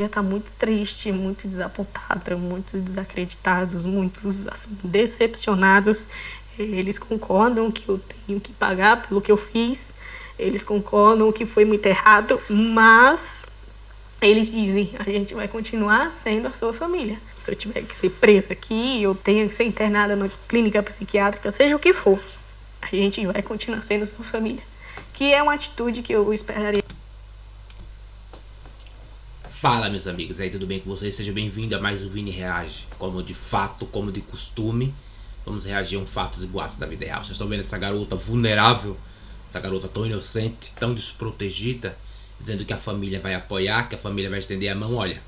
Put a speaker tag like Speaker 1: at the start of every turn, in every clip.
Speaker 1: Está muito triste, muito desapontada, muitos desacreditados, muitos assim, decepcionados. Eles concordam que eu tenho que pagar pelo que eu fiz, eles concordam que foi muito errado, mas eles dizem, a gente vai continuar sendo a sua família. Se eu tiver que ser presa aqui, eu tenho que ser internada na clínica psiquiátrica, seja o que for, a gente vai continuar sendo sua família. Que é uma atitude que eu esperaria.
Speaker 2: Fala, meus amigos, aí tudo bem com vocês? Seja bem-vindo a mais um Vini Reage. Como de fato, como de costume, vamos reagir a fatos e boatos da vida real. Vocês estão vendo essa garota vulnerável, essa garota tão inocente, tão desprotegida, dizendo que a família vai apoiar, que a família vai estender a mão. Olha,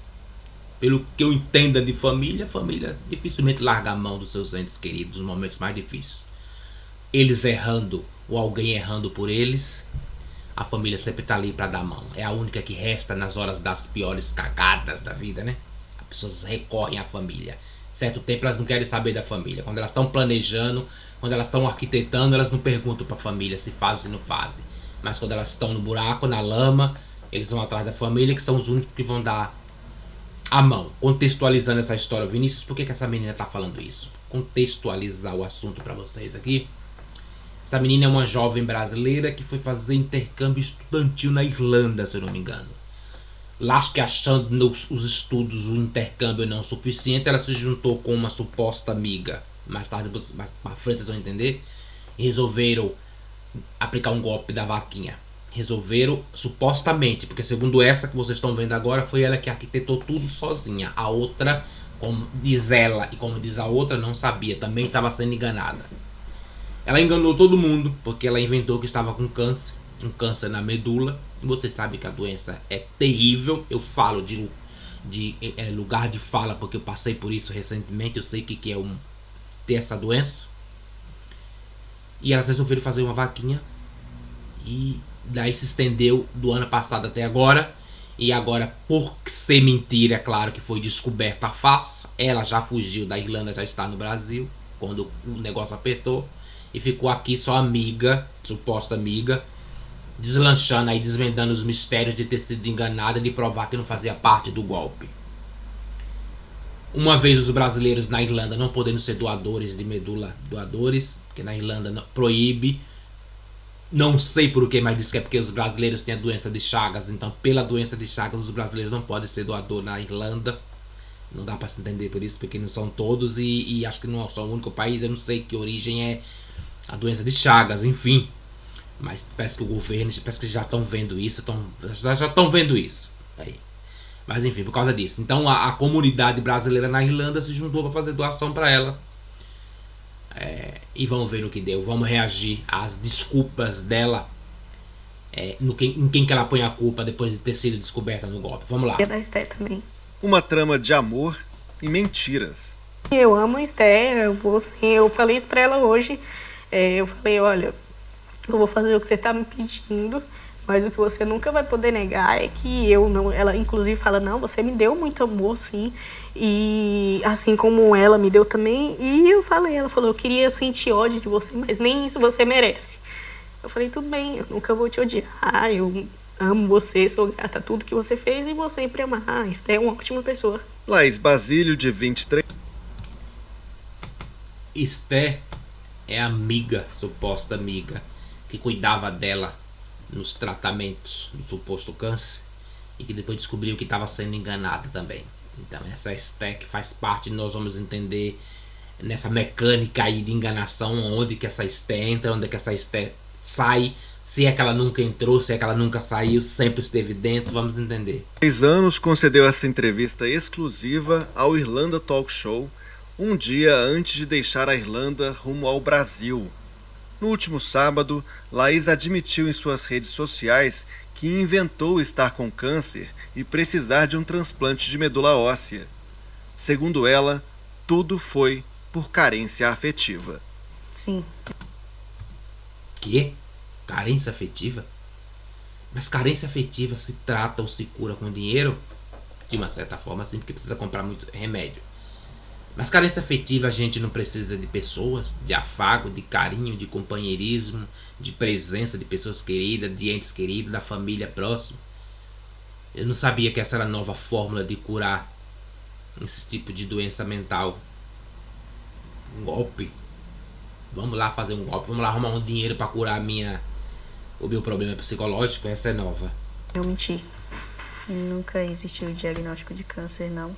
Speaker 2: pelo que eu entenda de família, a família dificilmente larga a mão dos seus entes queridos nos momentos mais difíceis. Eles errando ou alguém errando por eles, a família sempre tá ali pra dar mão. É a única que resta nas horas das piores cagadas da vida, né? As pessoas recorrem à família. Certo tempo elas não querem saber da família. Quando elas estão planejando, quando elas estão arquitetando, elas não perguntam pra família se faz ou não fazem. Mas quando elas estão no buraco, na lama, eles vão atrás da família, que são os únicos que vão dar a mão. Contextualizando essa história, Vinícius, por que essa menina tá falando isso? Contextualizar o assunto pra vocês aqui. Essa menina é uma jovem brasileira que foi fazer intercâmbio estudantil na Irlanda, se eu não me engano. Lá, acho que achando os estudos, o intercâmbio não suficiente, ela se juntou com uma suposta amiga. Mais tarde, mais pra frente, vocês vão entender. E resolveram aplicar um golpe da vaquinha. Resolveram, supostamente, porque segundo essa que vocês estão vendo agora, foi ela que arquitetou tudo sozinha. A outra, como diz ela e como diz a outra, não sabia, também estava sendo enganada. Ela enganou todo mundo, porque ela inventou que estava com câncer, um câncer na medula. E vocês sabem que a doença é terrível. Eu falo de lugar de fala, porque eu passei por isso recentemente. Eu sei o que é ter essa doença. E elas resolveram fazer uma vaquinha. E daí se estendeu do ano passado até agora. E agora, por ser mentira, é claro que foi descoberta a farsa. Ela já fugiu da Irlanda, já está no Brasil, quando o negócio apertou. E ficou aqui só amiga, suposta amiga, deslanchando aí, desvendando os mistérios de ter sido enganada e de provar que não fazia parte do golpe. Uma vez os brasileiros na Irlanda não podendo ser doadores de medula, porque na Irlanda não, proíbe. Não sei porquê, mas diz que é porque os brasileiros têm a doença de Chagas. Então, pela doença de Chagas, os brasileiros não podem ser doador na Irlanda. Não dá para se entender por isso, porque não são todos. E acho que não são o único país. Eu não sei que origem é a doença de Chagas, enfim. Mas parece que o governo, parece que já estão vendo isso. Já estão vendo isso. Aí. Mas enfim, por causa disso. Então a comunidade brasileira na Irlanda se juntou para fazer doação para ela. E vamos ver no que deu. Vamos reagir às desculpas dela. Em quem que ela põe a culpa depois de ter sido descoberta no golpe. Vamos lá.
Speaker 1: Da Esté também.
Speaker 3: Uma trama de amor e mentiras.
Speaker 1: Eu amo a Esté, eu falei isso pra ela hoje. Eu falei, olha, eu vou fazer o que você tá me pedindo, mas o que você nunca vai poder negar é que eu não... Ela inclusive fala, não, você me deu muito amor, sim, e assim como ela me deu também. E eu falei, ela falou, eu queria sentir ódio de você, mas nem isso você merece. Eu falei, tudo bem, eu nunca vou te odiar, eu amo você, sou grata a tudo que você fez e vou sempre amar. A Esté é uma ótima pessoa.
Speaker 3: Laís Basílio, de 23.
Speaker 2: Esté é a amiga, suposta amiga, que cuidava dela nos tratamentos do suposto câncer e que depois descobriu que estava sendo enganada também. Então essa Esté que faz parte, nós vamos entender nessa mecânica aí de enganação, onde que essa Esté entra, onde que essa Esté sai, se é que ela nunca entrou, se é que ela nunca saiu, sempre esteve dentro, vamos entender.
Speaker 3: 6 anos concedeu essa entrevista exclusiva ao Irlanda Talk Show, um dia antes de deixar a Irlanda rumo ao Brasil. No último sábado, Laís admitiu em suas redes sociais que inventou estar com câncer e precisar de um transplante de medula óssea. Segundo ela, tudo foi por carência afetiva.
Speaker 1: Sim.
Speaker 2: Que? Carência afetiva? Mas carência afetiva se trata ou se cura com dinheiro? De uma certa forma, sim, porque precisa comprar muito remédio. Mas carência afetiva, a gente não precisa de pessoas, de afago, de carinho, de companheirismo, de presença de pessoas queridas, de entes queridos, da família próxima. Eu não sabia que essa era a nova fórmula de curar esse tipo de doença mental. Um golpe. Vamos lá fazer um golpe, vamos lá arrumar um dinheiro para curar o meu problema psicológico. Essa é nova.
Speaker 1: Eu menti. Nunca existiu o diagnóstico de câncer, não.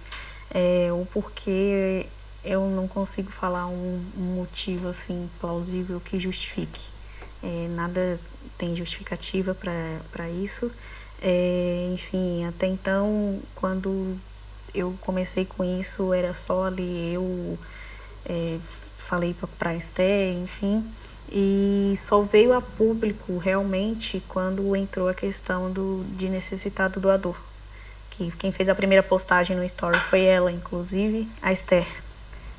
Speaker 1: O porquê eu não consigo falar um motivo assim plausível que justifique. Nada tem justificativa para isso. Enfim, até então, quando eu comecei com isso, era só ali eu falei para a Esther, enfim, e só veio a público realmente quando entrou a questão de necessitar do doador. Que quem fez a primeira postagem no story foi ela, inclusive, a Esther,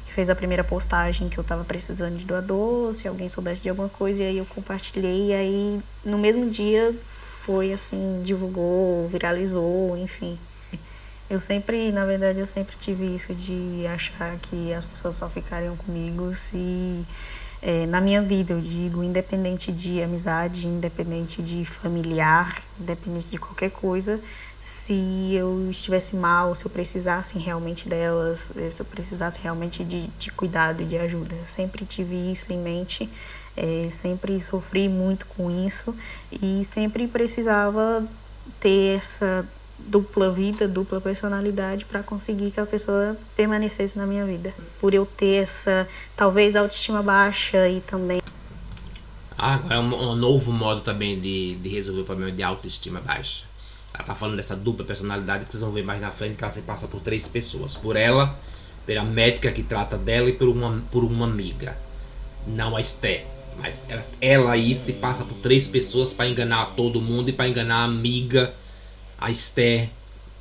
Speaker 1: que fez a primeira postagem que eu estava precisando de doador, se alguém soubesse de alguma coisa, e aí eu compartilhei, e aí no mesmo dia foi assim, divulgou, viralizou, enfim. Na verdade, eu sempre tive isso de achar que as pessoas só ficariam comigo se, na minha vida, eu digo, independente de amizade, independente de familiar, independente de qualquer coisa, se eu estivesse mal, se eu precisasse realmente delas, se eu precisasse realmente de cuidado e de ajuda. Eu sempre tive isso em mente, sempre sofri muito com isso e sempre precisava ter essa dupla vida, dupla personalidade para conseguir que a pessoa permanecesse na minha vida. Por eu ter essa, talvez, autoestima baixa e também...
Speaker 2: Agora é um novo modo também de resolver o problema de autoestima baixa. Ela tá falando dessa dupla personalidade que vocês vão ver mais na frente, que ela se passa por 3 pessoas. Por ela, pela médica que trata dela e por uma amiga. Não a Esther. Mas ela aí se passa por 3 pessoas para enganar todo mundo e para enganar a amiga, a Esther,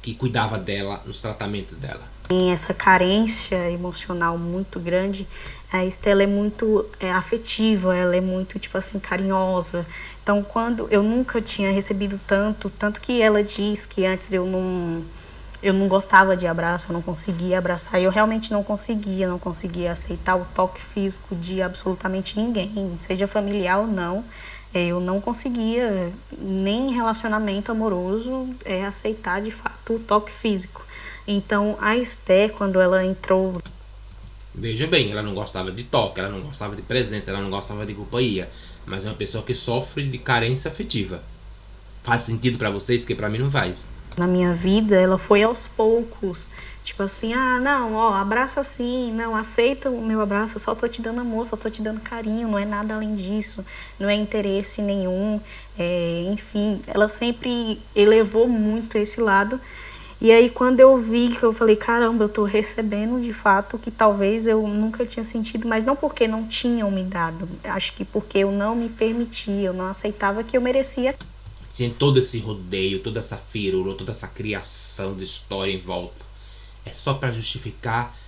Speaker 2: que cuidava dela nos tratamentos dela.
Speaker 1: Tem essa carência emocional muito grande. A Esther é muito afetiva, ela é muito, tipo assim, carinhosa. Então, quando eu nunca tinha recebido tanto que ela diz que antes eu não gostava de abraço, eu não conseguia abraçar. Eu realmente não conseguia aceitar o toque físico de absolutamente ninguém, seja familiar ou não. Eu não conseguia, nem em relacionamento amoroso, aceitar de fato o toque físico. Então, a Esther, quando ela entrou...
Speaker 2: Veja bem, ela não gostava de toque, ela não gostava de presença, ela não gostava de companhia. Mas é uma pessoa que sofre de carência afetiva. Faz sentido pra vocês? Que pra mim não faz.
Speaker 1: Na minha vida, ela foi aos poucos. Tipo assim, não, abraça assim, não, aceita o meu abraço, eu só tô te dando amor, só tô te dando carinho, não é nada além disso, não é interesse nenhum, enfim, ela sempre elevou muito esse lado. E aí quando eu vi, que eu falei, caramba, eu tô recebendo de fato que talvez eu nunca tinha sentido, mas não porque não tinham me dado, acho que porque eu não me permitia, eu não aceitava que eu merecia.
Speaker 2: Gente, todo esse rodeio, toda essa firula, toda essa criação de história em volta, é só para justificar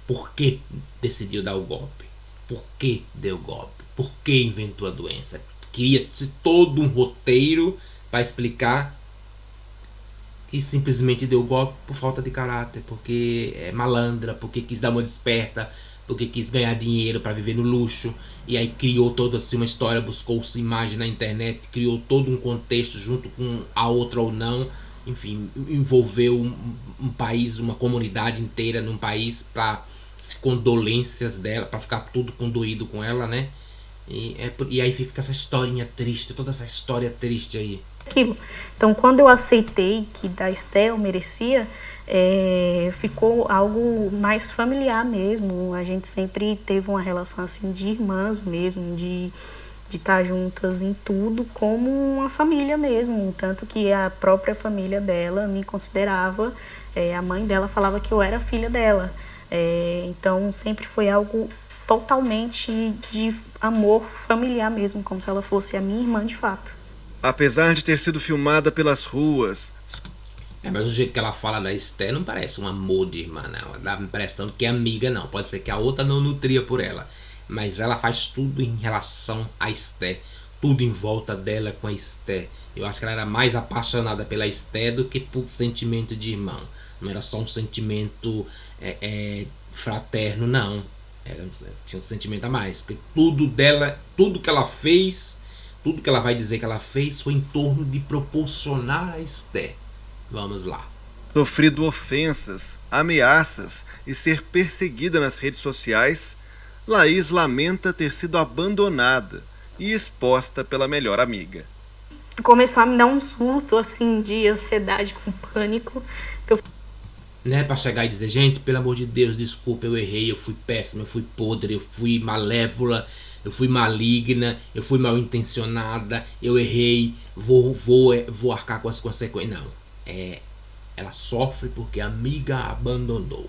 Speaker 2: por que decidiu dar o golpe. Por que deu o golpe? Por que inventou a doença? Queria-se todo um roteiro para explicar que simplesmente deu o golpe por falta de caráter, porque é malandra, porque quis dar uma desperta, porque quis ganhar dinheiro para viver no luxo. E aí criou toda assim uma história, buscou-se imagem na internet, criou todo um contexto junto com a outra ou não. Enfim, envolveu um país, uma comunidade inteira num país para condolências dela, para ficar tudo condoído com ela, né? E aí fica essa historinha triste, toda essa história triste aí.
Speaker 1: Então, quando eu aceitei que da Esther eu merecia, ficou algo mais familiar mesmo. A gente sempre teve uma relação assim de irmãs mesmo, de estar juntas em tudo, como uma família mesmo. Tanto que a própria família dela me considerava, a mãe dela falava que eu era filha dela. Então sempre foi algo totalmente de amor familiar mesmo, como se ela fosse a minha irmã de fato.
Speaker 3: Apesar de ter sido filmada pelas ruas...
Speaker 2: Mas o jeito que ela fala da Esther não parece um amor de irmã, não. Dá a impressão que é amiga, não. Pode ser que a outra não nutria por ela. Mas ela faz tudo em relação a Esther. Tudo em volta dela com a Esther. Eu acho que ela era mais apaixonada pela Esther do que por sentimento de irmão. Não era só um sentimento fraterno, não. Tinha um sentimento a mais. Porque tudo dela, tudo que ela fez, tudo que ela vai dizer que ela fez foi em torno de proporcionar a Esther. Vamos lá.
Speaker 3: Sofrido ofensas, ameaças e ser perseguida nas redes sociais, Laís lamenta ter sido abandonada e exposta pela melhor amiga.
Speaker 1: Começou a me dar um surto, assim, de ansiedade com pânico. Então,
Speaker 2: Não é pra chegar e dizer, gente, pelo amor de Deus, desculpa, eu errei, eu fui péssima, eu fui podre, eu fui malévola, eu fui maligna, eu fui mal intencionada, eu errei, vou arcar com as consequências. Não, ela sofre porque a amiga a abandonou.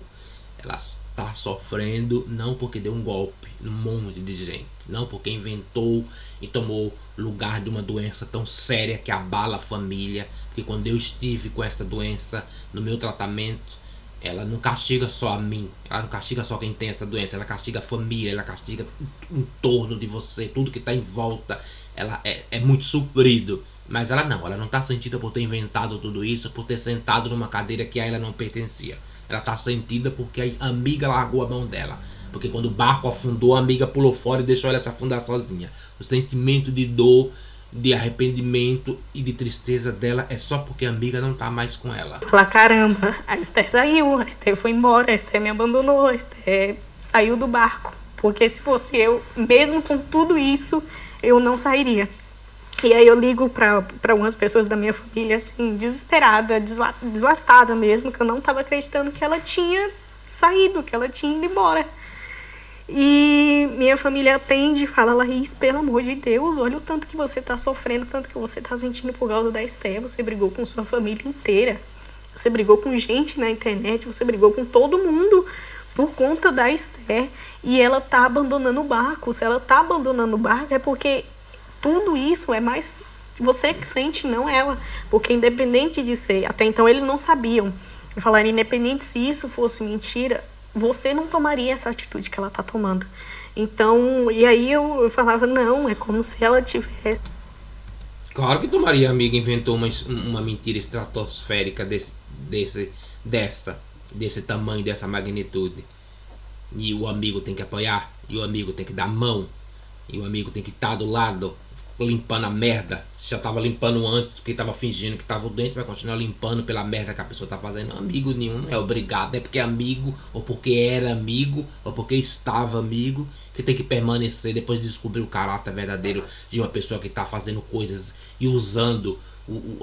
Speaker 2: Ela está sofrendo não porque deu um golpe num monte de gente, não porque inventou e tomou lugar de uma doença tão séria que abala a família. Porque quando eu estive com essa doença no meu tratamento, ela não castiga só a mim, ela não castiga só quem tem essa doença, ela castiga a família, ela castiga em torno de você, tudo que está em volta. Ela é muito sofrido. Mas ela não tá sentida por ter inventado tudo isso, por ter sentado numa cadeira que a ela não pertencia. Ela tá sentida porque a amiga largou a mão dela. Porque quando o barco afundou, a amiga pulou fora e deixou ela se afundar sozinha. O sentimento de dor, de arrependimento e de tristeza dela é só porque a amiga não tá mais com ela.
Speaker 1: falar, caramba, a Esther saiu, a Esther foi embora, a Esther me abandonou, a Esther saiu do barco. Porque se fosse eu, mesmo com tudo isso, eu não sairia. E aí eu ligo para algumas pessoas da minha família, assim, desesperada, devastada mesmo, que eu não estava acreditando que ela tinha saído, que ela tinha ido embora. E minha família atende e fala, Laís, pelo amor de Deus, olha o tanto que você está sofrendo, o tanto que você está sentindo por causa da Esther, você brigou com sua família inteira, você brigou com gente na internet, você brigou com todo mundo por conta da Esther, e ela tá abandonando o barco. Se ela tá abandonando o barco é porque tudo isso é mais você que sente, não ela. Porque independente de ser, até então eles não sabiam. Eu falaria, independente se isso fosse mentira, você não tomaria essa atitude que ela tá tomando. Então, e aí eu falava, não, é como se ela tivesse...
Speaker 2: Claro que tomaria, a amiga inventou uma mentira estratosférica desse tamanho, dessa magnitude. E o amigo tem que apoiar, e o amigo tem que dar a mão, e o amigo tem que estar do lado, limpando a merda. Se já tava limpando antes porque tava fingindo que tava doente, vai continuar limpando pela merda que a pessoa tá fazendo. Amigo nenhum não é obrigado, é porque é amigo, ou porque era amigo, ou porque estava amigo, que tem que permanecer depois de descobrir o caráter verdadeiro de uma pessoa que tá fazendo coisas e usando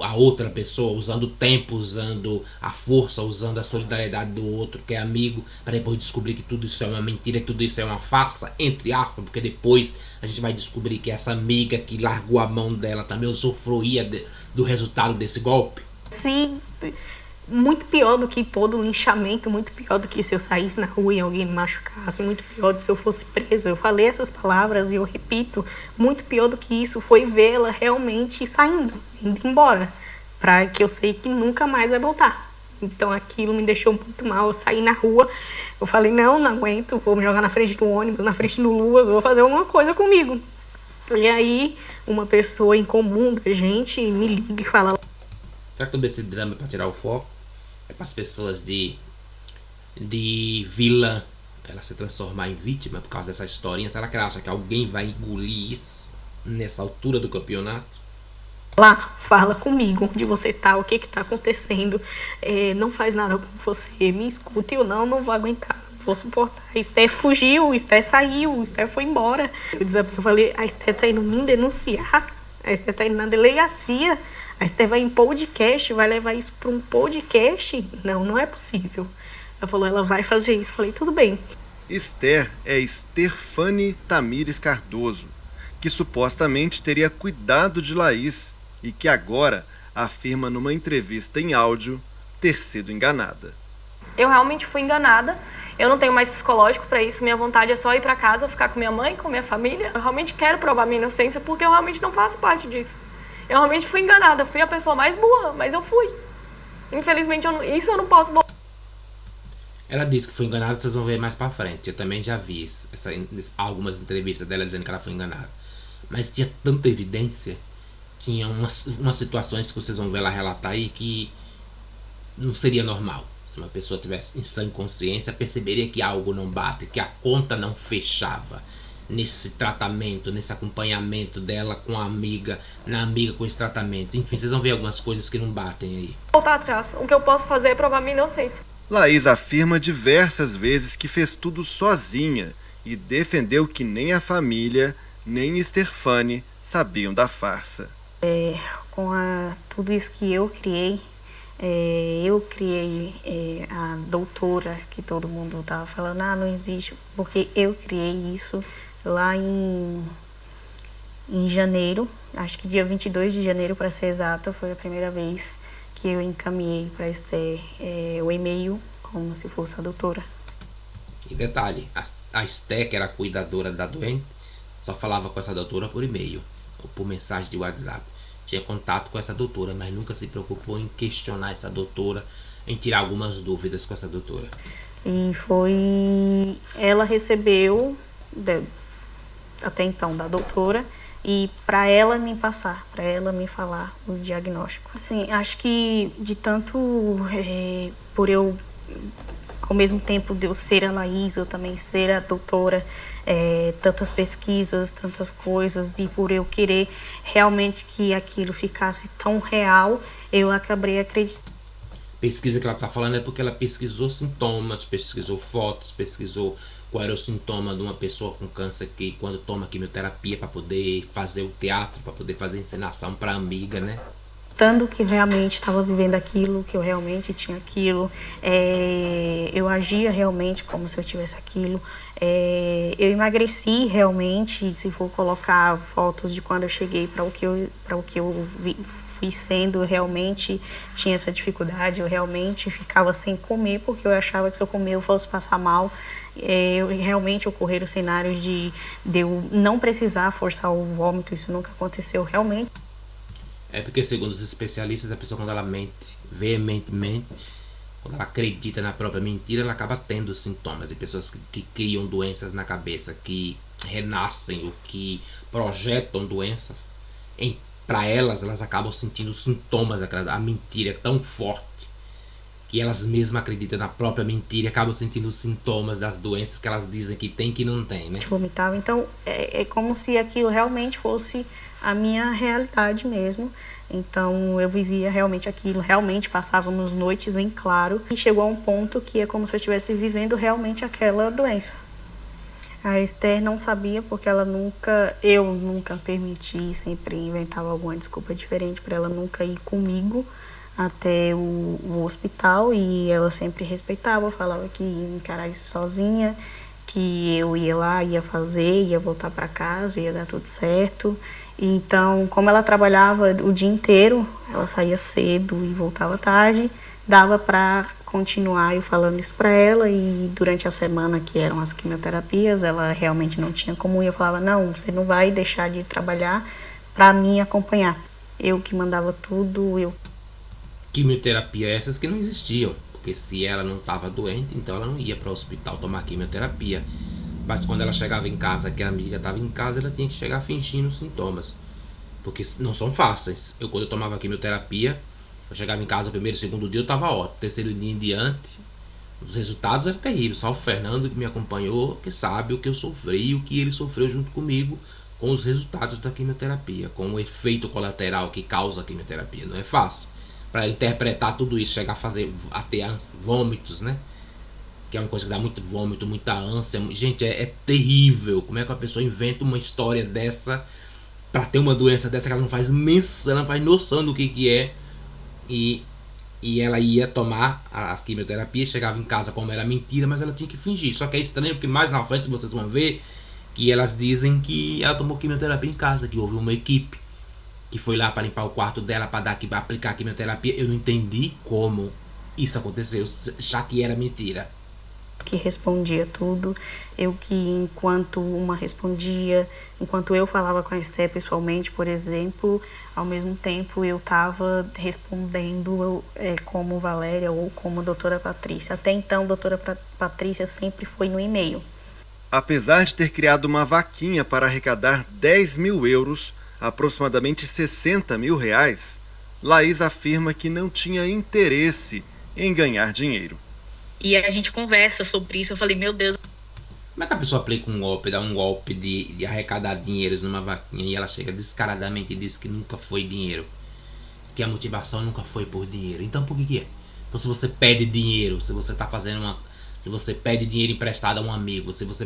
Speaker 2: a outra pessoa, usando o tempo, usando a força, usando a solidariedade do outro que é amigo, para depois descobrir que tudo isso é uma mentira, que tudo isso é uma farsa, entre aspas, porque depois a gente vai descobrir que essa amiga que largou a mão dela também usufruía do resultado desse golpe.
Speaker 1: Sim, muito pior do que todo linchamento, muito pior do que se eu saísse na rua e alguém me machucasse, muito pior do que se eu fosse presa. Eu falei essas palavras e eu repito, muito pior do que isso foi vê-la realmente saindo, indo embora, para que eu sei que nunca mais vai voltar. Então aquilo me deixou muito mal. Eu saí na rua, eu falei, não aguento, vou me jogar na frente do ônibus, na frente do Luas, vou fazer alguma coisa comigo. E aí uma pessoa em comum da gente me liga e fala...
Speaker 2: Será que todo esse drama é pra tirar o foco? É para as pessoas de vila ela se transformar em vítima por causa dessa historinha? Será que ela acha que alguém vai engolir isso nessa altura do campeonato?
Speaker 1: Lá, fala comigo onde você tá, o que tá acontecendo, não faz nada com você, me escuta, eu não vou aguentar, não vou suportar. A Esther fugiu, a Esther saiu, a Esther foi embora. Eu falei, a Esther tá indo me denunciar, a Esther tá indo na delegacia, a Esther vai em podcast, vai levar isso para um podcast? Não é possível. Ela falou, ela vai fazer isso. Eu falei, tudo bem.
Speaker 3: Esther é Estefane Tamires Cardoso, que supostamente teria cuidado de Laís e que agora afirma numa entrevista em áudio ter sido enganada.
Speaker 4: Eu realmente fui enganada, eu não tenho mais psicológico para isso, minha vontade é só ir para casa, ficar com minha mãe, com minha família. Eu realmente quero provar minha inocência porque eu realmente não faço parte disso. Eu realmente fui enganada, fui a pessoa mais burra, mas eu fui. Infelizmente, isso eu não posso voltar.
Speaker 2: Ela disse que foi enganada, vocês vão ver mais pra frente. Eu também já vi algumas entrevistas dela dizendo que ela foi enganada. Mas tinha tanta evidência, tinha umas situações que vocês vão ver ela relatar aí que não seria normal. Se uma pessoa tivesse em sã consciência, perceberia que algo não bate, que a conta não fechava. nesse tratamento, nesse acompanhamento dela com a amiga, na amiga com esse tratamento? Enfim, vocês vão ver algumas coisas que não batem aí.
Speaker 4: Voltar atrás. O que eu posso fazer é provar minha inocência.
Speaker 3: Laís afirma diversas vezes que fez tudo sozinha e defendeu que nem a família, nem Stefani sabiam da farsa.
Speaker 1: Com tudo isso que eu criei a doutora, que todo mundo estava falando, não existe, porque eu criei isso lá em janeiro, acho que dia 22 de janeiro, para ser exata, foi a primeira vez que eu encaminhei para Esther o e-mail como se fosse a doutora.
Speaker 2: E detalhe, a Esther, que era a cuidadora da doente, só falava com essa doutora por e-mail ou por mensagem de WhatsApp. Tinha contato com essa doutora, mas nunca se preocupou em questionar essa doutora, em tirar algumas dúvidas com essa doutora.
Speaker 1: E ela recebeu, até então, da doutora, e para ela me passar, para ela me falar o diagnóstico. Assim, acho que de tanto, por eu, ao mesmo tempo de eu ser a Laís, eu também ser a doutora, tantas pesquisas, tantas coisas, e por eu querer realmente que aquilo ficasse tão real, eu acabei acreditando.
Speaker 2: Pesquisa que ela está falando é porque ela pesquisou sintomas, pesquisou fotos, pesquisou qual era o sintoma de uma pessoa com câncer que quando toma quimioterapia, para poder fazer o teatro, para poder fazer encenação para amiga, né?
Speaker 1: Tanto que eu realmente estava vivendo aquilo, que eu realmente tinha aquilo, eu agia realmente como se eu tivesse aquilo, eu emagreci realmente, se for colocar fotos de quando eu cheguei para o que eu fui sendo, eu realmente tinha essa dificuldade, eu realmente ficava sem comer, porque eu achava que se eu comer eu fosse passar mal. Realmente ocorreram cenários de eu não precisar forçar o vômito, isso nunca aconteceu realmente.
Speaker 2: É porque, segundo os especialistas, a pessoa, quando ela mente veementemente, quando ela acredita na própria mentira, ela acaba tendo sintomas. E pessoas que criam doenças na cabeça, que renascem ou que projetam doenças, para elas acabam sentindo sintomas. A mentira é tão forte que elas mesmas acreditam na própria mentira e acabam sentindo os sintomas das doenças que elas dizem que tem, que não tem, né?
Speaker 1: Vomitava. Então, é como se aquilo realmente fosse a minha realidade mesmo. Então eu vivia realmente aquilo, realmente passávamos noites em claro e chegou a um ponto que é como se eu estivesse vivendo realmente aquela doença. A Esther não sabia porque eu nunca permiti, sempre inventava alguma desculpa diferente para ela nunca ir comigo até o hospital, e ela sempre respeitava, falava que ia encarar isso sozinha, que eu ia lá, ia fazer, ia voltar para casa, ia dar tudo certo. Então, como ela trabalhava o dia inteiro, ela saía cedo e voltava tarde, dava para continuar eu falando isso para ela, e durante a semana que eram as quimioterapias, ela realmente não tinha como ir. Eu falava, não, você não vai deixar de trabalhar para mim acompanhar. Eu que mandava tudo, eu.
Speaker 2: Quimioterapia essas que não existiam, porque se ela não estava doente, então ela não ia para o hospital tomar quimioterapia. Mas quando ela chegava em casa, que a amiga estava em casa, ela tinha que chegar fingindo sintomas, porque não são fáceis. Quando eu tomava quimioterapia, eu chegava em casa o primeiro e segundo dia, eu estava ótimo. Terceiro dia em diante, os resultados eram terríveis. Só o Fernando, que me acompanhou, que sabe o que eu sofri, o que ele sofreu junto comigo com os resultados da quimioterapia, com o efeito colateral que causa a quimioterapia. Não é fácil para interpretar tudo isso, chegar a ter vômitos, né? Que é uma coisa que dá muito vômito, muita ânsia. Gente, é terrível. Como é que a pessoa inventa uma história dessa pra ter uma doença dessa que ela não faz menção, ela não faz noção do que é. E ela ia tomar a quimioterapia, chegava em casa como era mentira, mas ela tinha que fingir. Só que é estranho porque mais na frente vocês vão ver que elas dizem que ela tomou quimioterapia em casa, que houve uma equipe que foi lá para limpar o quarto dela, para aplicar a quimioterapia. Eu não entendi como isso aconteceu, já que era mentira.
Speaker 1: Que respondia tudo, eu que enquanto uma respondia, enquanto eu falava com a Esther pessoalmente, por exemplo, ao mesmo tempo eu estava respondendo como Valéria ou como doutora Patrícia. Até então, doutora Patrícia sempre foi no e-mail.
Speaker 3: Apesar de ter criado uma vaquinha para arrecadar 10 mil euros, aproximadamente 60 mil reais, Laís afirma que não tinha interesse em ganhar dinheiro.
Speaker 5: E a gente conversa sobre isso, eu falei, meu Deus.
Speaker 2: Como é que a pessoa aplica um golpe, dá um golpe de arrecadar dinheiros numa vaquinha e ela chega descaradamente e diz que nunca foi dinheiro? Que a motivação nunca foi por dinheiro. Então por que é? Então se você pede dinheiro, se você tá fazendo uma... Se você pede dinheiro emprestado a um amigo, se você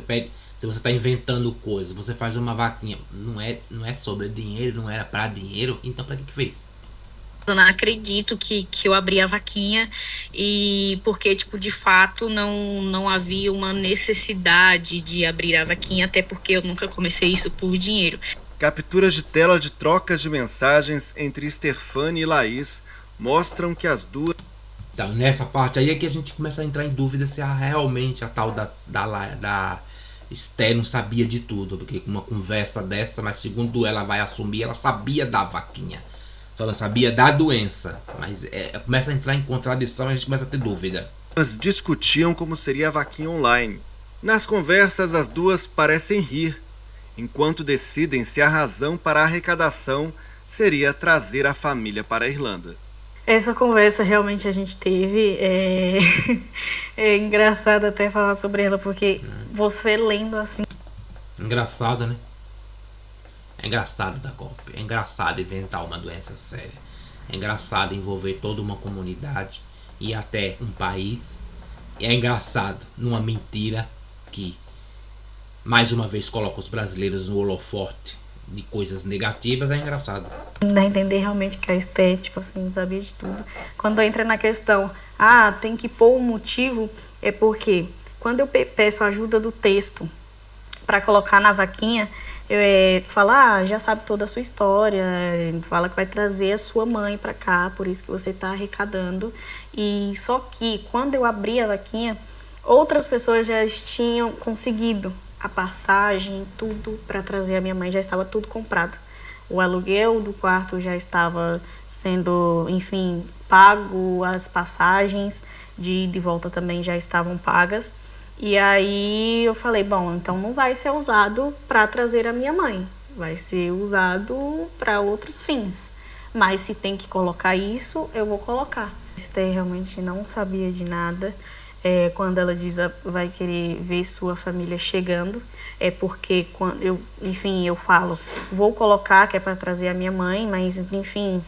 Speaker 2: tá inventando coisas, você faz uma vaquinha, não é sobre dinheiro, não era pra dinheiro, então pra que fez?
Speaker 5: Eu não acredito que eu abri a vaquinha e porque, tipo, de fato não havia uma necessidade de abrir a vaquinha, até porque eu nunca comecei isso por dinheiro.
Speaker 3: Capturas de tela de trocas de mensagens entre Estefânia e Laís mostram que as duas...
Speaker 2: Então, nessa parte aí é que a gente começa a entrar em dúvida se realmente a tal da Esther não sabia de tudo, porque com uma conversa dessa, mas segundo ela vai assumir, ela sabia da vaquinha. Só não sabia da doença. Mas começa a entrar em contradição e a gente começa a ter dúvida.
Speaker 3: Elas discutiam como seria a vaquinha online. Nas conversas, as duas parecem rir, enquanto decidem se a razão para a arrecadação seria trazer a família para a Irlanda.
Speaker 1: Essa conversa realmente a gente teve. É engraçado até falar sobre ela, porque você lendo assim...
Speaker 2: Engraçado, né? É engraçado dar golpe, é engraçado inventar uma doença séria, é engraçado envolver toda uma comunidade e até um país, e é engraçado numa mentira que mais uma vez coloca os brasileiros no holofote de coisas negativas, é engraçado.
Speaker 1: Dá a entender realmente que a Esther, tipo assim, sabia de tudo. Quando entra na questão, tem que pôr um motivo, é porque quando eu peço a ajuda do texto para colocar na vaquinha, fala, já sabe toda a sua história, fala que vai trazer a sua mãe para cá, por isso que você está arrecadando. E só que quando eu abri a vaquinha, outras pessoas já tinham conseguido a passagem, tudo para trazer a minha mãe, já estava tudo comprado. O aluguel do quarto já estava sendo, enfim, pago, as passagens de volta também já estavam pagas. E aí eu falei, bom, então não vai ser usado para trazer a minha mãe, vai ser usado para outros fins. Mas se tem que colocar isso, eu vou colocar. Esther realmente não sabia de nada. Quando ela diz vai querer ver sua família chegando, é porque quando eu falo, vou colocar que é para trazer a minha mãe, mas enfim,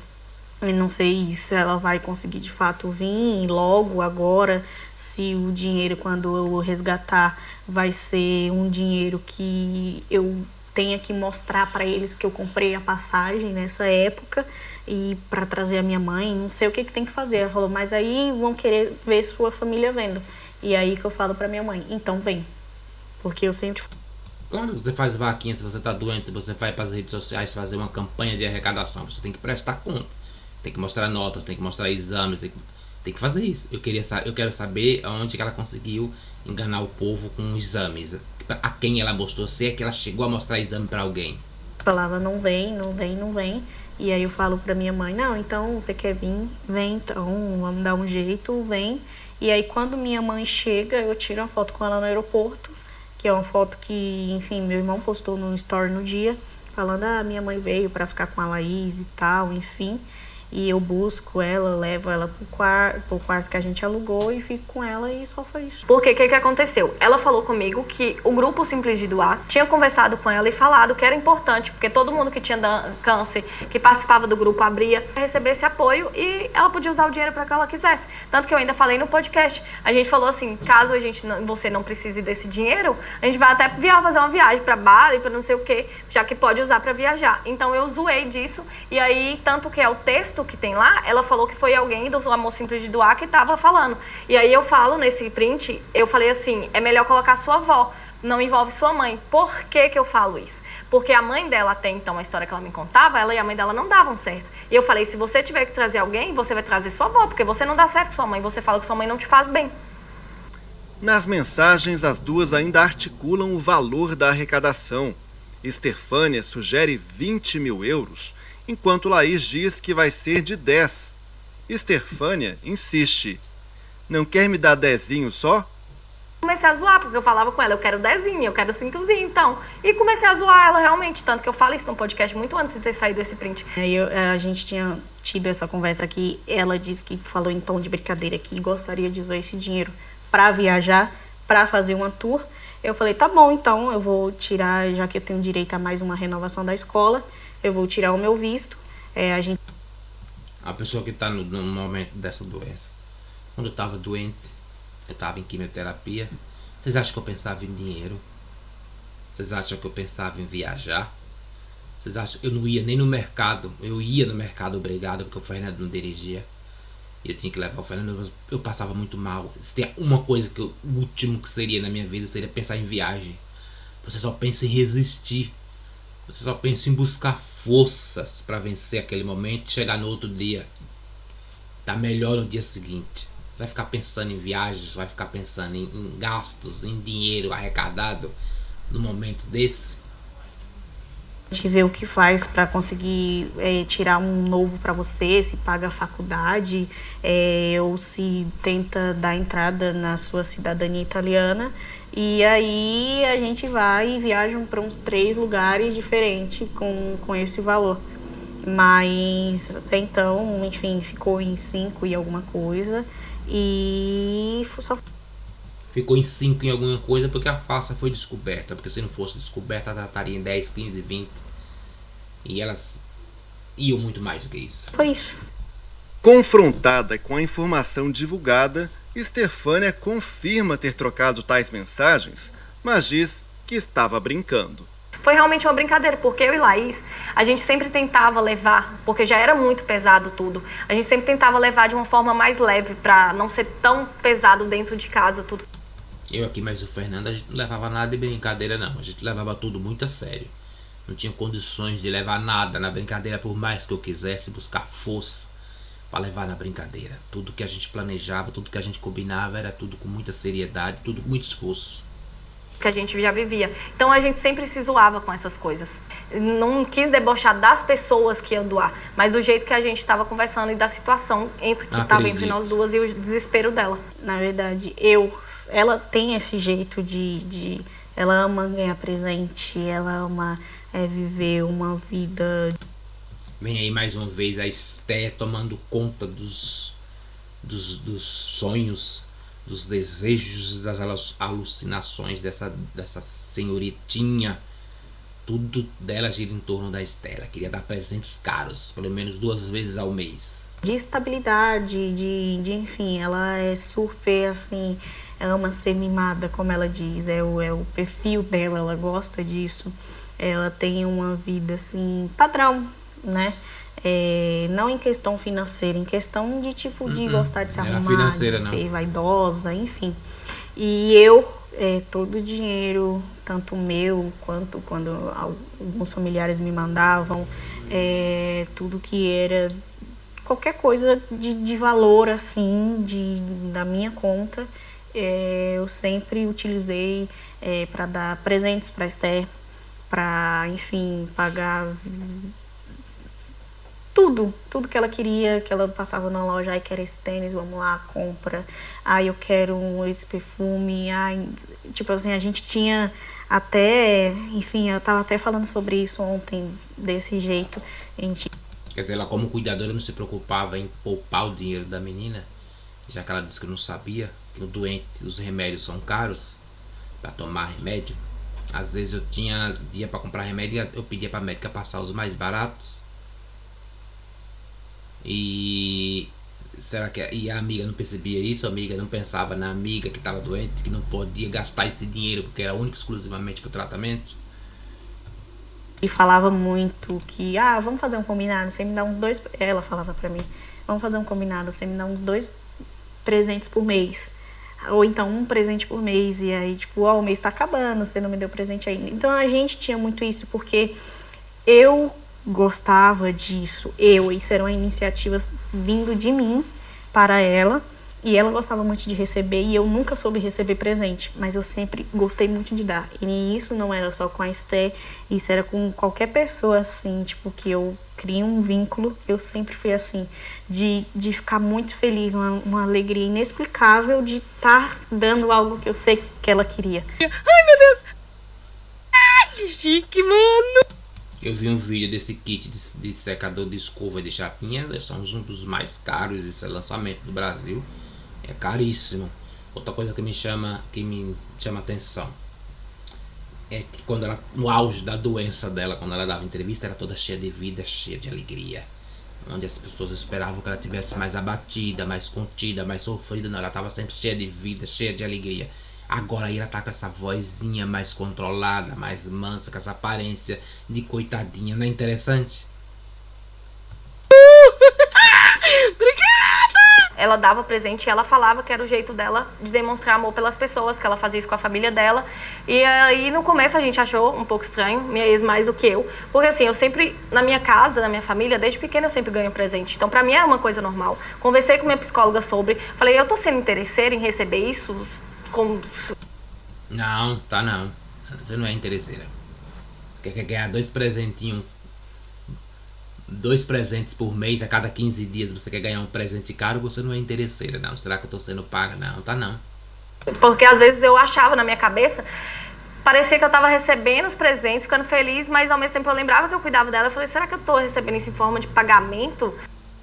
Speaker 1: eu não sei se ela vai conseguir de fato vir logo agora, se o dinheiro quando eu resgatar vai ser um dinheiro que eu tenha que mostrar para eles que eu comprei a passagem nessa época e para trazer a minha mãe, não sei o que tem que fazer. Ela falou, mas aí vão querer ver sua família vendo. E aí que eu falo para minha mãe, então vem, porque eu sempre...
Speaker 2: Quando você faz vaquinha, se você tá doente, se você vai para as redes sociais fazer uma campanha de arrecadação, você tem que prestar conta, tem que mostrar notas, tem que mostrar exames, tem que fazer isso. Eu quero saber aonde que ela conseguiu enganar o povo com exames, a quem ela mostrou, se é que ela chegou a mostrar exame para alguém.
Speaker 1: Falava, não vem. E aí eu falo pra minha mãe, não, então você quer vir? Vem então, vamos dar um jeito, vem. E aí quando minha mãe chega, eu tiro uma foto com ela no aeroporto, que é uma foto que, enfim, meu irmão postou no story no dia, falando, minha mãe veio pra ficar com a Laís e tal, enfim. E eu busco ela, levo ela pro quarto que a gente alugou e fico com ela e só foi isso.
Speaker 4: Porque o que aconteceu? Ela falou comigo que o grupo Simples de Doar tinha conversado com ela e falado que era importante, porque todo mundo que tinha câncer, que participava do grupo, abria, recebesse esse apoio e ela podia usar o dinheiro para que ela quisesse. Tanto que eu ainda falei no podcast, a gente falou assim, caso você não precise desse dinheiro, a gente vai até fazer uma viagem para Bali, para não sei o que, já que pode usar para viajar. Então eu zoei disso e aí, tanto que é o texto que tem lá, ela falou que foi alguém do Amor Simples de Doar que estava falando. E aí eu falo nesse print, eu falei assim, é melhor colocar sua avó, não envolve sua mãe. Por que eu falo isso? Porque a mãe dela, até então, a história que ela me contava, ela e a mãe dela não davam certo. E eu falei, se você tiver que trazer alguém, você vai trazer sua avó, porque você não dá certo com sua mãe, você fala que sua mãe não te faz bem.
Speaker 3: Nas mensagens, as duas ainda articulam o valor da arrecadação. Estefânia sugere 20 mil euros, enquanto Laís diz que vai ser de 10. Estefânia insiste. Não quer me dar 10 só?
Speaker 4: Comecei a zoar, porque eu falava com ela, eu quero 10, eu quero 5, então. E comecei a zoar ela realmente, tanto que eu falo isso no podcast muito antes de ter saído esse print.
Speaker 1: Aí a gente tinha tido essa conversa aqui, ela disse que falou em tom de brincadeira que gostaria de usar esse dinheiro para viajar, para fazer uma tour. Eu falei, tá bom, então eu vou tirar, já que eu tenho direito a mais uma renovação da escola, eu vou tirar o meu visto.
Speaker 2: A pessoa que está no momento dessa doença. Quando eu estava doente, eu estava em quimioterapia. Vocês acham que eu pensava em dinheiro? Vocês acham que eu pensava em viajar? Vocês acham que eu não ia nem no mercado? Eu ia no mercado, obrigado, porque o Fernando não dirigia. E eu tinha que levar o Fernando, mas eu passava muito mal. Se tem uma coisa que o último que seria na minha vida seria pensar em viagem. Você só pensa em resistir. Você só pensa em buscar forças para vencer aquele momento e chegar no outro dia. Tá melhor no dia seguinte. Você vai ficar pensando em viagens, vai ficar pensando em gastos, em dinheiro arrecadado no momento desse.
Speaker 1: A gente vê o que faz para conseguir tirar um novo para você, se paga a faculdade, ou se tenta dar entrada na sua cidadania italiana. E aí a gente vai e viaja para uns 3 lugares diferentes com esse valor. Mas até então, enfim, ficou em 5 e alguma coisa. E só
Speaker 2: Ficou em 5 em alguma coisa porque a farsa foi descoberta. Porque se não fosse descoberta, ela estaria em 10, 15, 20. E elas iam muito mais do que isso.
Speaker 1: foi isso.
Speaker 3: Confrontada com a informação divulgada, Estefânia confirma ter trocado tais mensagens, mas diz que estava brincando.
Speaker 4: Foi realmente uma brincadeira, porque eu e Laís, a gente sempre tentava levar, porque já era muito pesado tudo, a gente sempre tentava levar de uma forma mais leve, pra não ser tão pesado dentro de casa tudo.
Speaker 2: Eu aqui, mas o Fernando, a gente não levava nada de brincadeira não. A gente levava tudo muito a sério. Não tinha condições de levar nada na brincadeira, por mais que eu quisesse buscar força para levar na brincadeira. Tudo que a gente planejava, tudo que a gente combinava, era tudo com muita seriedade, tudo com muito esforço.
Speaker 4: Que a gente já vivia. Então a gente sempre se zoava com essas coisas. Não quis debochar das pessoas que iam doar, mas do jeito que a gente estava conversando e da situação que estava entre nós duas e o desespero dela.
Speaker 1: Na verdade, ela tem esse jeito de ela ama ganhar presente, ela ama viver uma vida.
Speaker 2: Vem aí mais uma vez a Esté tomando conta dos sonhos, dos desejos, das alucinações dessa senhoritinha. Tudo dela gira em torno da Esté. Ela queria dar presentes caros, pelo menos 2 vezes ao mês.
Speaker 1: De estabilidade, enfim, ela é super assim, ama ser mimada, como ela diz, é o perfil dela, ela gosta disso. Ela tem uma vida assim, padrão, né? Não em questão financeira, em questão de tipo de gostar de se arrumar, de ser vaidosa, enfim. E eu, todo o dinheiro, tanto o meu quanto quando alguns familiares me mandavam, tudo que era qualquer coisa de valor assim, da minha conta, eu sempre utilizei para dar presentes para Esther, para, enfim, pagar tudo que ela queria, que ela passava na loja, ai, quero esse tênis, vamos lá, compra, ai, eu quero esse perfume, ai, tipo assim, a gente tinha até, enfim, eu tava até falando sobre isso ontem, desse jeito, a gente...
Speaker 2: Quer dizer, ela como cuidadora não se preocupava em poupar o dinheiro da menina, já que ela disse que não sabia que o doente, os remédios são caros, para tomar remédio. Às vezes eu tinha dia para comprar remédio, eu pedia para a médica passar os mais baratos. E será que a amiga não percebia isso? A amiga não pensava na amiga que estava doente, que não podia gastar esse dinheiro porque era único exclusivamente para o tratamento?
Speaker 1: E falava muito que, vamos fazer um combinado, você me dá uns 2... Ela falava pra mim, vamos fazer um combinado, você me dá uns 2 presentes por mês. Ou então 1 presente por mês. E aí, tipo, o mês tá acabando, você não me deu presente ainda. Então a gente tinha muito isso, porque eu gostava disso. Isso eram iniciativas vindo de mim para ela. E ela gostava muito de receber, e eu nunca soube receber presente, mas eu sempre gostei muito de dar. E isso não era só com a Esté, isso era com qualquer pessoa, assim, tipo, que eu criei um vínculo. Eu sempre fui assim, de ficar muito feliz, uma alegria inexplicável de estar dando algo que eu sei que ela queria.
Speaker 5: Ai, meu Deus! Ai, que chique, mano!
Speaker 2: Eu vi um vídeo desse kit de secador de escova de chapinha, são um dos mais caros, esse é lançamento do Brasil. É caríssimo. Outra coisa que me chama atenção. é que quando ela, no auge da doença dela, quando ela dava entrevista, era toda cheia de vida, cheia de alegria. Onde as pessoas esperavam que ela tivesse mais abatida, mais contida, mais sofrida. Não, ela estava sempre cheia de vida, cheia de alegria. Agora aí ela tá com essa vozinha mais controlada, mais mansa, com essa aparência de coitadinha. Não é interessante?
Speaker 4: Ela dava presente e ela falava que era o jeito dela de demonstrar amor pelas pessoas, que ela fazia isso com a família dela. E aí no começo a gente achou um pouco estranho, minha ex mais do que eu. Porque assim, eu sempre, na minha casa, na minha família, desde pequena eu sempre ganho presente. Então pra mim era uma coisa normal. Conversei com minha psicóloga sobre, falei, eu tô sendo interesseira em receber isso?
Speaker 2: Não, tá não. Você não é interesseira. Você quer ganhar 2 presentes por mês, a cada 15 dias você quer ganhar um presente caro, você não é interesseira, não. Será que eu tô sendo paga? Não, tá não.
Speaker 4: Porque às vezes eu achava na minha cabeça, parecia que eu tava recebendo os presentes, ficando feliz, mas ao mesmo tempo eu lembrava que eu cuidava dela. Eu falei, será que eu tô recebendo isso em forma de pagamento?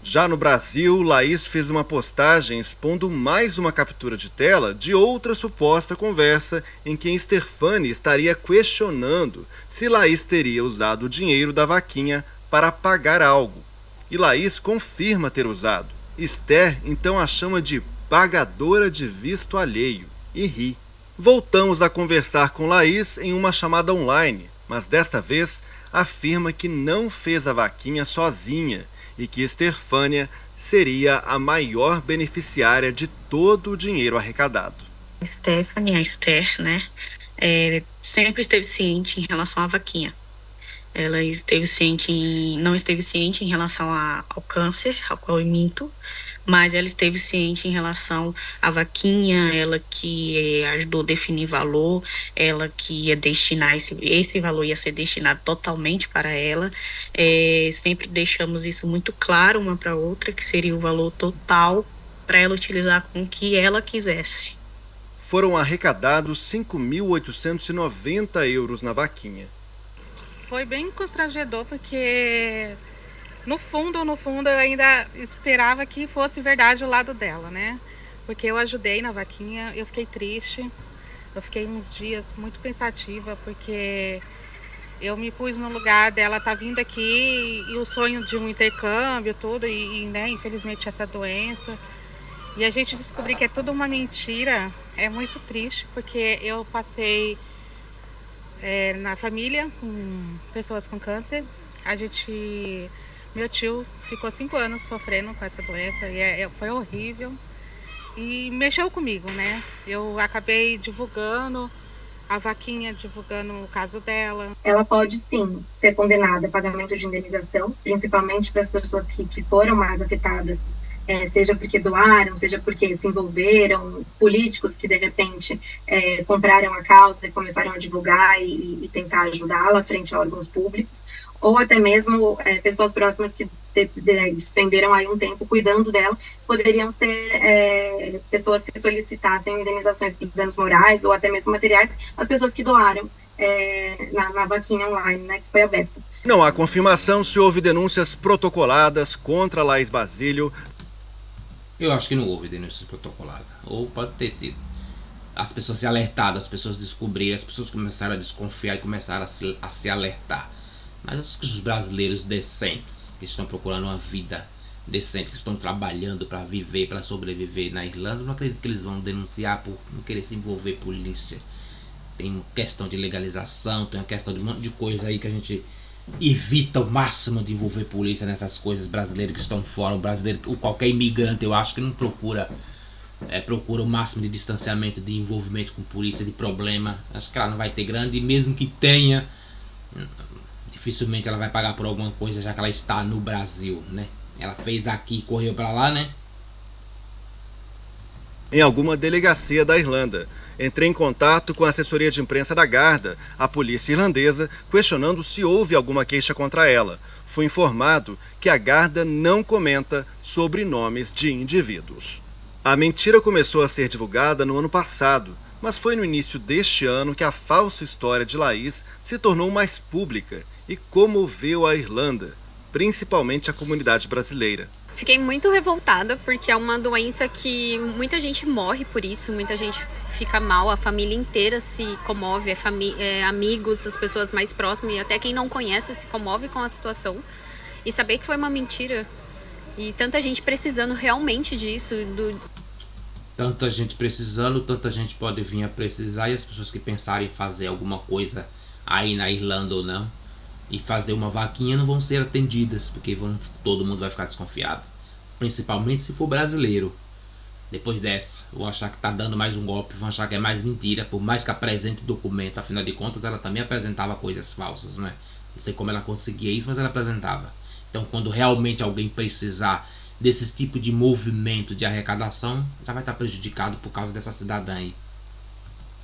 Speaker 3: Já no Brasil, Laís fez uma postagem expondo mais uma captura de tela de outra suposta conversa em que Estefânia estaria questionando se Laís teria usado o dinheiro da vaquinha para pagar algo. E Laís confirma ter usado. Esther então a chama de pagadora de visto alheio e ri. Voltamos a conversar com Laís em uma chamada online, mas desta vez afirma que não fez a vaquinha sozinha e que Estefânia seria a maior beneficiária de todo o dinheiro arrecadado.
Speaker 5: Stephanie, a Esther, né, sempre esteve ciente em relação à vaquinha. Ela não esteve ciente em relação ao câncer, ao qual eu minto, mas ela esteve ciente em relação à vaquinha, ela que ajudou a definir valor, ela que ia destinar, esse valor ia ser destinado totalmente para ela. Sempre deixamos isso muito claro uma para outra, que seria o valor total para ela utilizar com o que ela quisesse.
Speaker 3: Foram arrecadados 5.890 euros na vaquinha.
Speaker 6: Foi bem constrangedor, porque no fundo eu ainda esperava que fosse verdade o lado dela, né? Porque eu ajudei na vaquinha, eu fiquei triste, eu fiquei uns dias muito pensativa, porque eu me pus no lugar dela tá vindo aqui e o sonho de um intercâmbio, tudo, né, infelizmente essa doença. E a gente descobrir que é tudo uma mentira, é muito triste, porque eu passei na família com pessoas com câncer. Meu tio ficou 5 anos sofrendo com essa doença e foi horrível e mexeu comigo, né? Eu acabei divulgando a vaquinha, divulgando o caso dela.
Speaker 7: Ela pode sim ser condenada a pagamento de indenização, principalmente para as pessoas que foram mais afetadas, seja porque doaram, seja porque se envolveram, políticos que de repente compraram a causa e começaram a divulgar e tentar ajudá-la frente a órgãos públicos, ou até mesmo pessoas próximas que despenderam aí um tempo cuidando dela, poderiam ser pessoas que solicitassem indenizações por danos morais ou até mesmo materiais, as pessoas que doaram na vaquinha online, né, que foi aberta.
Speaker 3: Não há confirmação se houve denúncias protocoladas contra Laís Basílio.
Speaker 2: Eu acho que não houve denúncia protocolada. Ou pode ter sido. As pessoas se alertaram, as pessoas descobriram, as pessoas começaram a desconfiar e começaram a se alertar. Mas acho que os brasileiros decentes, que estão procurando uma vida decente, que estão trabalhando para viver, para sobreviver na Irlanda, não acredito que eles vão denunciar por não querer se envolver polícia. Tem questão de legalização, tem uma questão de um monte de coisa aí que a gente evita o máximo de envolver polícia nessas coisas. Brasileiros que estão fora, o brasileiro, qualquer imigrante, eu acho que não procura o máximo de distanciamento, de envolvimento com polícia, de problema. Acho que ela não vai ter grande, e mesmo que tenha, dificilmente ela vai pagar por alguma coisa, já que ela está no Brasil, né? Ela fez aqui e correu para lá, né?
Speaker 3: Em alguma delegacia da Irlanda. Entrei em contato com a assessoria de imprensa da Garda, a polícia irlandesa, questionando se houve alguma queixa contra ela. Fui informado que a Garda não comenta sobre nomes de indivíduos. A mentira começou a ser divulgada no ano passado, mas foi no início deste ano que a falsa história de Laís se tornou mais pública e comoveu a Irlanda, principalmente a comunidade brasileira.
Speaker 8: Fiquei muito revoltada porque é uma doença que muita gente morre por isso, muita gente fica mal, a família inteira se comove, amigos, as pessoas mais próximas e até quem não conhece se comove com a situação. E saber que foi uma mentira e tanta gente precisando realmente disso.
Speaker 2: Tanta gente precisando, tanta gente pode vir a precisar, e as pessoas que pensarem em fazer alguma coisa aí na Irlanda ou não, e fazer uma vaquinha, não vão ser atendidas, porque todo mundo vai ficar desconfiado. Principalmente se for brasileiro. Depois dessa, vão achar que tá dando mais um golpe, vão achar que é mais mentira, por mais que apresente documento. Afinal de contas, ela também apresentava coisas falsas, né? Não sei como ela conseguia isso, mas ela apresentava. Então, quando realmente alguém precisar desse tipo de movimento de arrecadação, já vai estar prejudicado por causa dessa cidadã aí.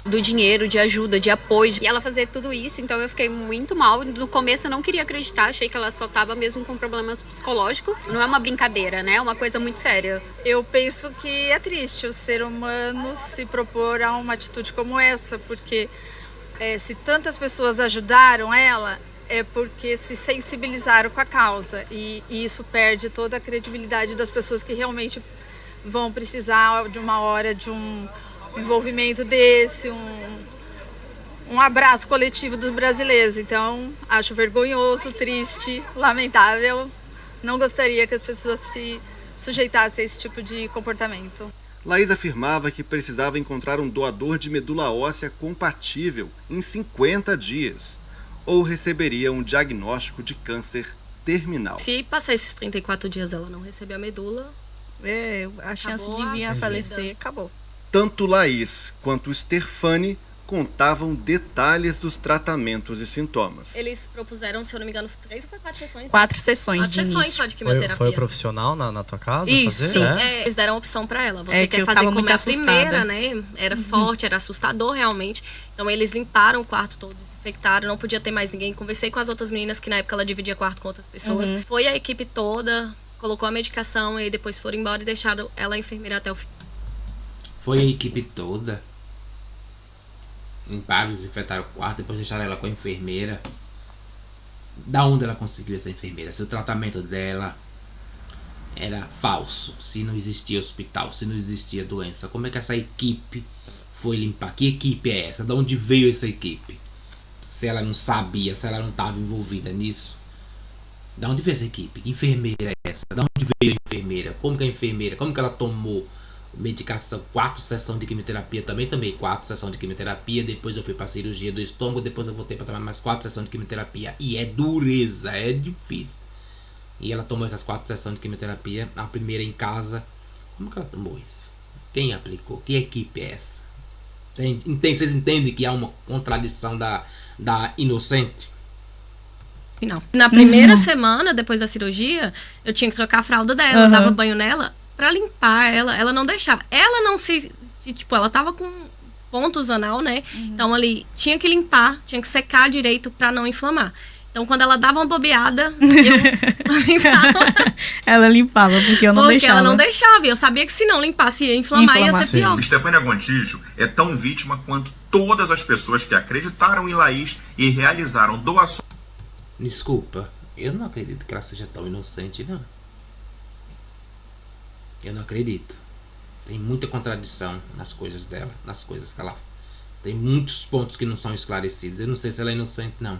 Speaker 8: Do dinheiro, de ajuda, de apoio. E ela fazer tudo isso, então eu fiquei muito mal. No começo eu não queria acreditar, achei que ela só estava mesmo com problemas psicológicos. Não é uma brincadeira, né? É uma coisa muito séria.
Speaker 9: Eu penso que é triste o ser humano se propor a uma atitude como essa, porque se tantas pessoas ajudaram ela, é porque se sensibilizaram com a causa. E isso perde toda a credibilidade das pessoas que realmente vão precisar de uma hora de um envolvimento desse, um abraço coletivo dos brasileiros. Então, acho vergonhoso, triste, lamentável. Não gostaria que as pessoas se sujeitassem a esse tipo de comportamento.
Speaker 3: Laís afirmava que precisava encontrar um doador de medula óssea compatível em 50 dias, ou receberia um diagnóstico de câncer terminal.
Speaker 4: Se passar esses 34 dias ela não receber a medula,
Speaker 1: a chance de vir a falecer acabou.
Speaker 3: Tanto Laís quanto Stefani contavam detalhes dos tratamentos e sintomas.
Speaker 4: Eles propuseram, se eu não me engano, 3 ou 4 sessões?
Speaker 1: 4 sessões de início.
Speaker 4: Só de quimioterapia.
Speaker 10: Foi o profissional na tua casa
Speaker 1: Isso,
Speaker 10: fazer?
Speaker 1: sim.
Speaker 4: Eles deram a opção pra ela. Você quer
Speaker 1: eu
Speaker 4: fazer
Speaker 1: tava
Speaker 4: como
Speaker 1: muito
Speaker 4: a
Speaker 1: assustada.
Speaker 4: primeira, né? Era forte, era assustador realmente. Então eles limparam o quarto todo, desinfectaram, não podia ter mais ninguém. Conversei com as outras meninas, que na época ela dividia quarto com outras pessoas. Foi a equipe toda, colocou a medicação e depois foram embora e deixaram ela enfermeira até o fim.
Speaker 2: Foi a equipe toda. Limparam, desinfetaram o quarto, depois deixaram ela com a enfermeira. Da onde ela conseguiu essa enfermeira? Se o tratamento dela era falso, se não existia hospital, se não existia doença, como é que essa equipe foi limpar? Que equipe é essa? De onde veio essa equipe? Se ela não sabia, se ela não estava envolvida nisso. De onde veio essa equipe? Que enfermeira é essa? De onde veio a enfermeira? Como que a enfermeira? Como que ela tomou medicação? 4 sessões de quimioterapia. Também tomei 4 sessões de quimioterapia. Depois eu fui para cirurgia do estômago. Depois eu voltei para tomar mais 4 sessões de quimioterapia. E é dureza, é difícil. E ela tomou essas 4 sessões de quimioterapia. A primeira em casa. Como que ela tomou isso? Quem aplicou? Que equipe é essa? Vocês entendem que há uma contradição da inocente?
Speaker 4: Não. Na primeira semana, depois da cirurgia, eu tinha que trocar a fralda dela, dava banho nela pra limpar ela. Ela não deixava. Ela não se... Tipo, ela tava com pontos anal, né? Então ali tinha que limpar, tinha que secar direito pra não inflamar. Então quando ela dava uma bobeada, eu limpava.
Speaker 1: Ela limpava, porque eu não deixava.
Speaker 4: Porque ela não deixava. E eu sabia que se não limpasse ia inflamar. Ia ser pior.
Speaker 11: Stefania Gontijo é tão vítima quanto todas as pessoas que acreditaram em Laís e realizaram doações.
Speaker 2: Desculpa, eu não acredito que ela seja tão inocente, não. Eu não acredito. Tem muita contradição nas coisas dela, nas coisas que ela... Tem muitos pontos que não são esclarecidos. Eu não sei se ela é inocente, não.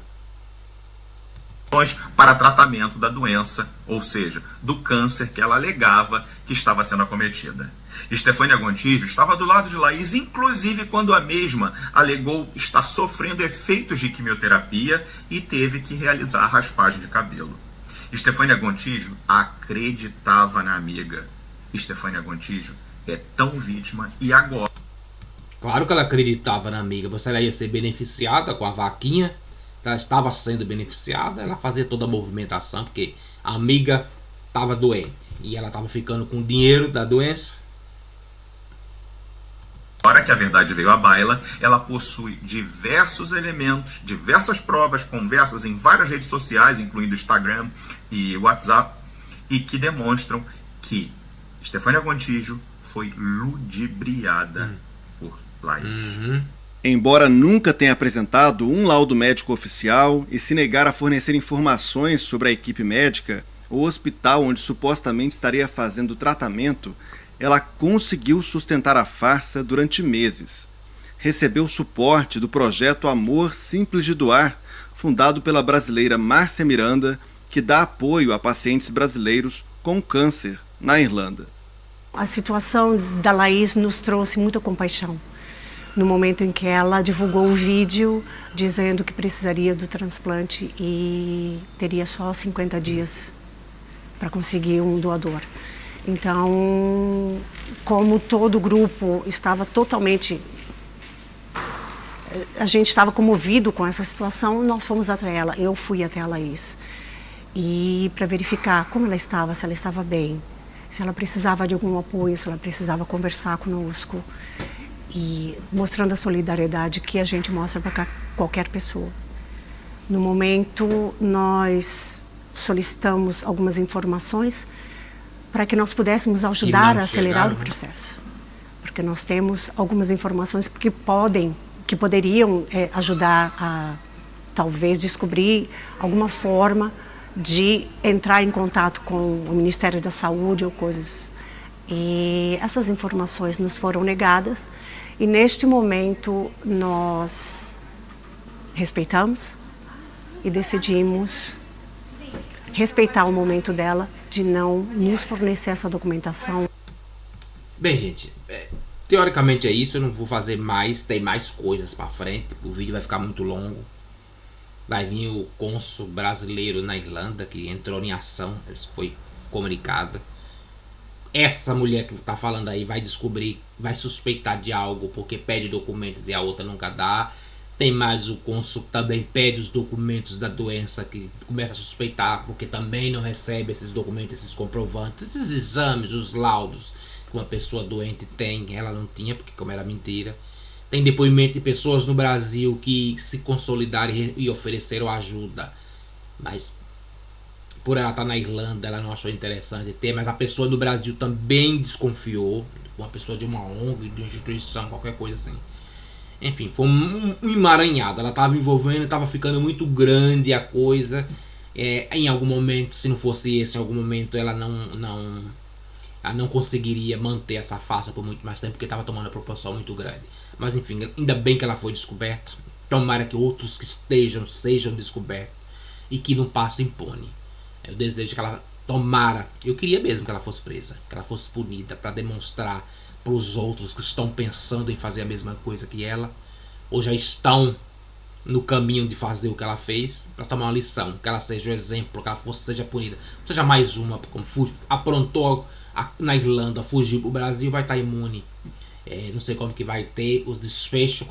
Speaker 11: Para tratamento da doença, ou seja, do câncer que ela alegava que estava sendo acometida. Stefania Gontijo estava do lado de Laís, inclusive quando a mesma alegou estar sofrendo efeitos de quimioterapia e teve que realizar a raspagem de cabelo. Stefania Gontijo acreditava na amiga. Stefania Gontijo é tão vítima e agora...
Speaker 2: Claro que ela acreditava na amiga. Você ela ia ser beneficiada com a vaquinha. Ela estava sendo beneficiada. Ela fazia toda a movimentação, porque a amiga estava doente e ela estava ficando com o dinheiro da doença.
Speaker 11: Agora que a verdade veio à baila, ela possui diversos elementos, diversas provas, conversas em várias redes sociais, incluindo Instagram e WhatsApp, e que demonstram que Stefania Gontijo foi ludibriada por Laís.
Speaker 3: Embora nunca tenha apresentado um laudo médico oficial e se negar a fornecer informações sobre a equipe médica, o hospital onde supostamente estaria fazendo o tratamento, ela conseguiu sustentar a farsa durante meses. Recebeu suporte do projeto Amor Simples de Doar, fundado pela brasileira Márcia Miranda, que dá apoio a pacientes brasileiros com câncer na Irlanda.
Speaker 12: A situação da Laís nos trouxe muita compaixão. No momento em que ela divulgou o vídeo dizendo que precisaria do transplante e teria só 50 dias para conseguir um doador. Então, como todo o grupo estava totalmente... A gente estava comovido com essa situação, nós fomos até ela. Eu fui até a Laís. E para verificar como ela estava, se ela estava bem, se ela precisava de algum apoio, se ela precisava conversar conosco. E mostrando a solidariedade que a gente mostra para qualquer pessoa. No momento, nós solicitamos algumas informações para que nós pudéssemos ajudar a acelerar o processo. Porque nós temos algumas informações que poderiam ajudar a, talvez, descobrir alguma forma de entrar em contato com o Ministério da Saúde ou coisas. E essas informações nos foram negadas. E neste momento nós respeitamos e decidimos respeitar o momento dela de não nos fornecer essa documentação.
Speaker 2: Bem, gente, teoricamente é isso, eu não vou fazer mais, tem mais coisas pra frente, o vídeo vai ficar muito longo. Vai vir o cônsul brasileiro na Irlanda, que entrou em ação, isso foi comunicado. Essa mulher que tá falando aí vai descobrir, vai suspeitar de algo porque pede documentos e a outra nunca dá. Tem mais o cônsul que também pede os documentos da doença, que começa a suspeitar porque também não recebe esses documentos, esses comprovantes, esses exames, os laudos que uma pessoa doente tem, ela não tinha porque como era mentira. Tem depoimento de pessoas no Brasil que se consolidaram e ofereceram ajuda, mas por ela estar na Irlanda, ela não achou interessante ter, mas a pessoa do Brasil também desconfiou, uma pessoa de uma ONG, de uma instituição, qualquer coisa assim. Enfim, foi um emaranhado, ela estava envolvendo, estava ficando muito grande a coisa. Em algum momento, se não fosse esse, em algum momento ela não conseguiria manter essa farsa por muito mais tempo, porque estava tomando uma proporção muito grande. Mas enfim, ainda bem que ela foi descoberta. Tomara que outros que sejam descobertos e que não passe impune. Eu desejo que ela tomara, eu queria mesmo que ela fosse presa, que ela fosse punida, para demonstrar para os outros que estão pensando em fazer a mesma coisa que ela, ou já estão no caminho de fazer o que ela fez, para tomar uma lição, que ela seja o exemplo, que ela seja punida. Seja mais uma, como aprontou na Irlanda, fugiu para o Brasil, vai estar imune. Não sei como que vai ter os desfechos,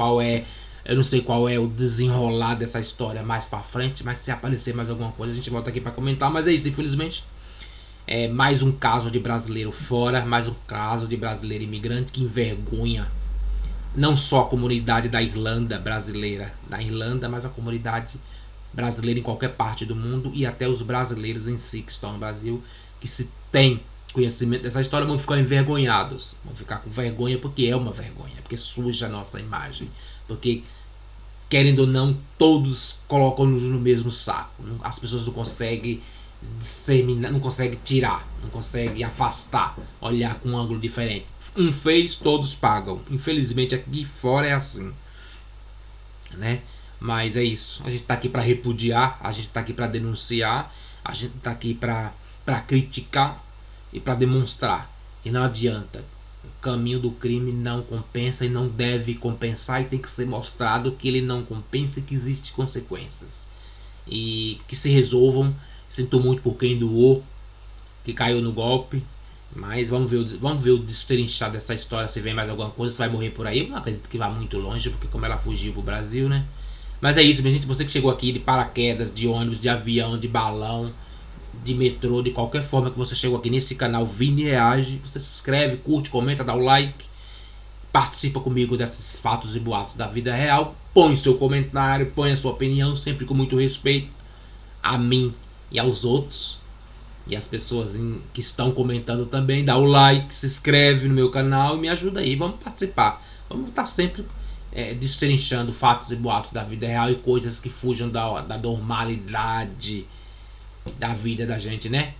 Speaker 2: eu não sei qual é o desenrolar dessa história mais pra frente, mas se aparecer mais alguma coisa a gente volta aqui pra comentar. Mas é isso, infelizmente. Mais um caso de brasileiro fora, mais um caso de brasileiro imigrante que envergonha não só a comunidade da Irlanda brasileira na Irlanda, mas a comunidade brasileira em qualquer parte do mundo e até os brasileiros em si que estão no Brasil, que se tem conhecimento dessa história, vão ficar envergonhados, vão ficar com vergonha, porque é uma vergonha, porque suja a nossa imagem, porque querendo ou não, todos colocam-nos no mesmo saco. As pessoas não conseguem disseminar, não conseguem tirar, não conseguem afastar, olhar com um ângulo diferente. Um fez, todos pagam. Infelizmente aqui fora é assim, né? Mas é isso, a gente tá aqui para repudiar, a gente tá aqui para denunciar, a gente tá aqui para criticar e para demonstrar que não adianta. O caminho do crime não compensa e não deve compensar, e tem que ser mostrado que ele não compensa e que existem consequências. E que se resolvam. Sinto muito por quem doou, que caiu no golpe, mas vamos ver o destrinchar dessa história, se vem mais alguma coisa, se vai morrer por aí. Eu não acredito que vá muito longe, porque como ela fugiu pro Brasil, né? Mas é isso, minha gente, você que chegou aqui de paraquedas, de ônibus, de avião, de balão, de metrô, de qualquer forma que você chegou aqui nesse canal Vini Reage, você se inscreve, curte, comenta, dá o like, participa comigo desses fatos e boatos da vida real, põe seu comentário, põe a sua opinião, sempre com muito respeito a mim e aos outros, e as pessoas que estão comentando também. Dá o like, se inscreve no meu canal e me ajuda aí, vamos participar, vamos estar sempre destrinchando fatos e boatos da vida real e coisas que fujam da normalidade da vida da gente, né?